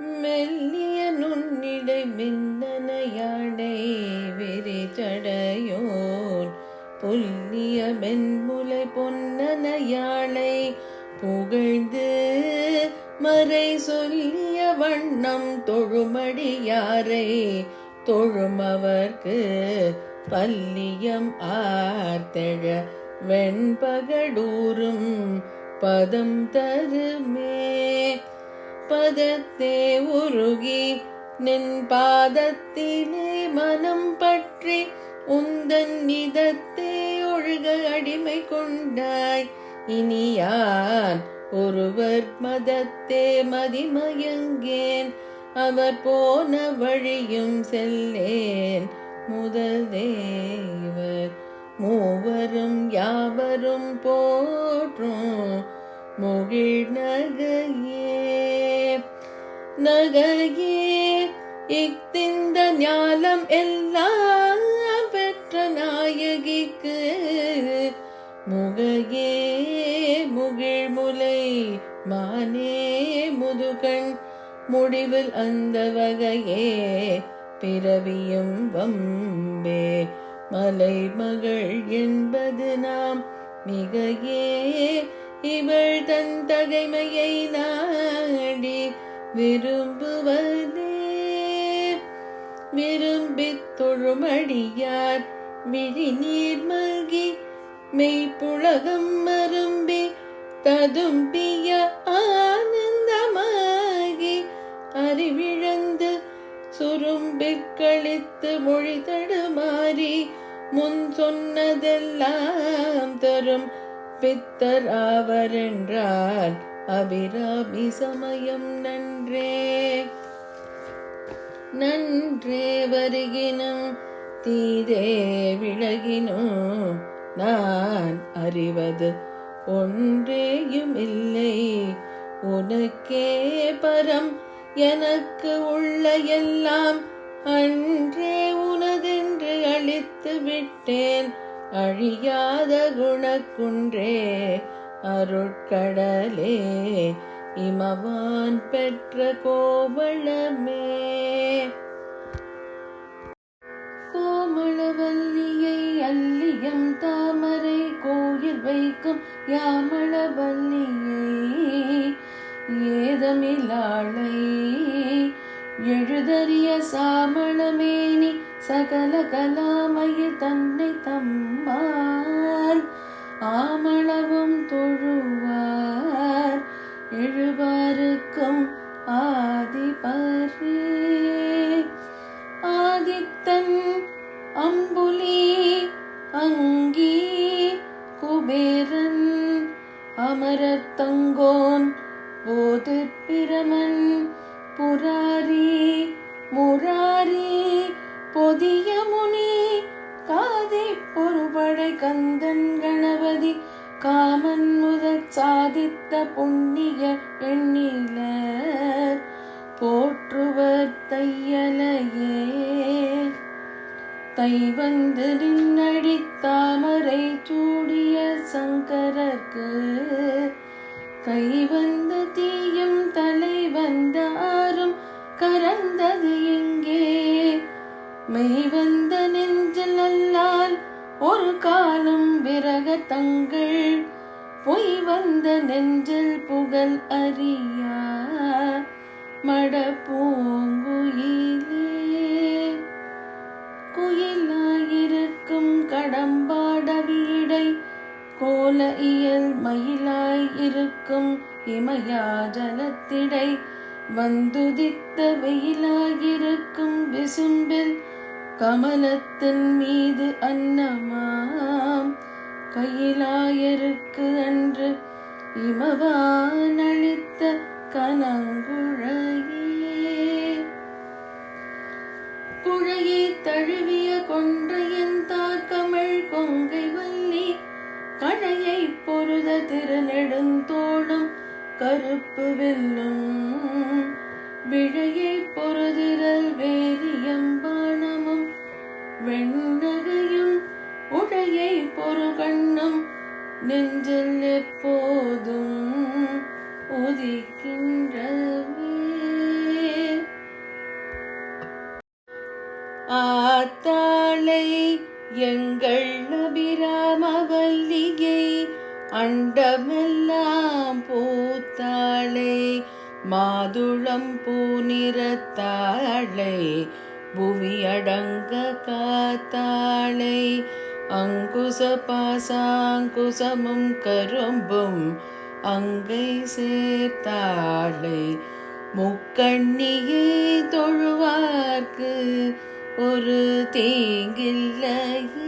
மெல்லிய நுண்ணிடை மின்னன யாழை விரிச்சடையோன் புல்லிய மென்முலை பொன்னன யாழை புகழ்ந்து மறை சொல்லிய வண்ணம் தொழுமடியாரை தொழுமவர்க்கு பல்லியம் ஆர்த்தெழ வெண்பகடூரும் பதம் தருமே. பதத்தே உருகி நின் பாதத்திலே மனம் பற்றி உந்தன் நிதத்தே ஒழுக அடிமை கொண்டாய். இனியான் ஒருவர் மதத்தே மதிமயங்கேன், அவர் போன வழியும் செல்லேன். முதல் தேவர் மூவரும் யாவரும் போற்றும் முகிழ் நகையே. நகையே இக்திந்த ஞாலம் எல்லாம் பெற்ற நாயகிக்கு முகையே முகிழ்முலை மானே முதுகண் முடிவில் அந்த வகையே பிறவியும் வம்பே மலை மகள் என்பது நாம் மிகையே. இவள் தன் தகைமையை நாடி விரும்புவதே விரும்பித் தொழுமடியார் விழி நீர் மல்கி மெய்ப்புலகம் மரும்பி ததும்பிய ஆனந்தமாகி அறிவிழந்து சுரும்பிக் கழித்து மொழி தடுமாறி முன் சொன்னதெல்லாம் தரும் பித்தர் ஆவரென்றால் அபிராமி சமயம் நன்றே. நன்றே வருகினும் தீதே விலகினும் நான் அறிவது ஒன்றேயும் இல்லை. உனக்கே பரம் எனக்கு உள்ள எல்லாம் அன்றே உனதென்று அளித்து விட்டேன். அழியாத குணக்குன்றே அருட்கடலே இமவான் பெற்ற கோவளமே. கோமளவல்லியை அல்லியம் தாமரை கோயில் வைக்கும் யாமளவல்லியை ஏதமிலாளை எழுதறிய சாமளமேனி சகல கலாமயில் தன்னை தம்மால் ஆமளவும் தொழுவார் எழுவாருக்கும் ஆதிபரே. ஆதித்தன் அம்புலி அங்கி குபேரன் அமரத்தங்கோன் போது பிரமன் புராரி முராரி பொதிய முனி காதை பொறுபடை கந்தன் கணபதி காமன் முதற் சாதித்த புண்ணிய எண்ணில போற்றுவர் தையலையே. தைவந்து நின்னடி தாமரை சூடிய சங்கரர்க்கு கைவந்த தீயும் தலை வந்த ஆறும் கரந்தது எங்கே. மெய்வந்த நெஞ்சில் அல்லால் ஒரு காலம் விரக தங்கள் பொய் வந்த நெஞ்சில் புகழ் அறியா மட பூங்குயிலே. குயிலாயிருக்கும் கடம்பாடவியடை கோல இயல் மயிலாய் இருக்கும் இமயாஜலத்திடை வந்துதித்த வெயிலாயிருக்கும் விசும்பில் கமலத்தின் மீது அன்னமாம் கையிலாயருக்கு அன்று இமவான் அளித்த கனங்குழையே. குழையை தழுவிய கொன்றையன் தாக்கமிழ் கொங்கை வல்லி கழையை பொருத திருநெடுந்தோளும் கருப்பு வெல்லும் விழையை பொருதிரல் வேரியம்பானமும் வெண்ணகையும் உடையை பொறுகண்ணம் நெஞ்சில் எப்போதும் உதிக்கின்றவே. ஆத்தாளை எங்கள் அபிராமவல்லியை அண்டமெல்லாம் பூத்தாளை மாதுளம் பூநிறத்தாளை புவியடங்க காத்தாளை அங்குச பாசாங்குசமும் கரும்பும் அங்கை சேர்த்தாளை முக்கண்ணியை தொழுவார்க்கு ஒரு தீங்கில்லையே.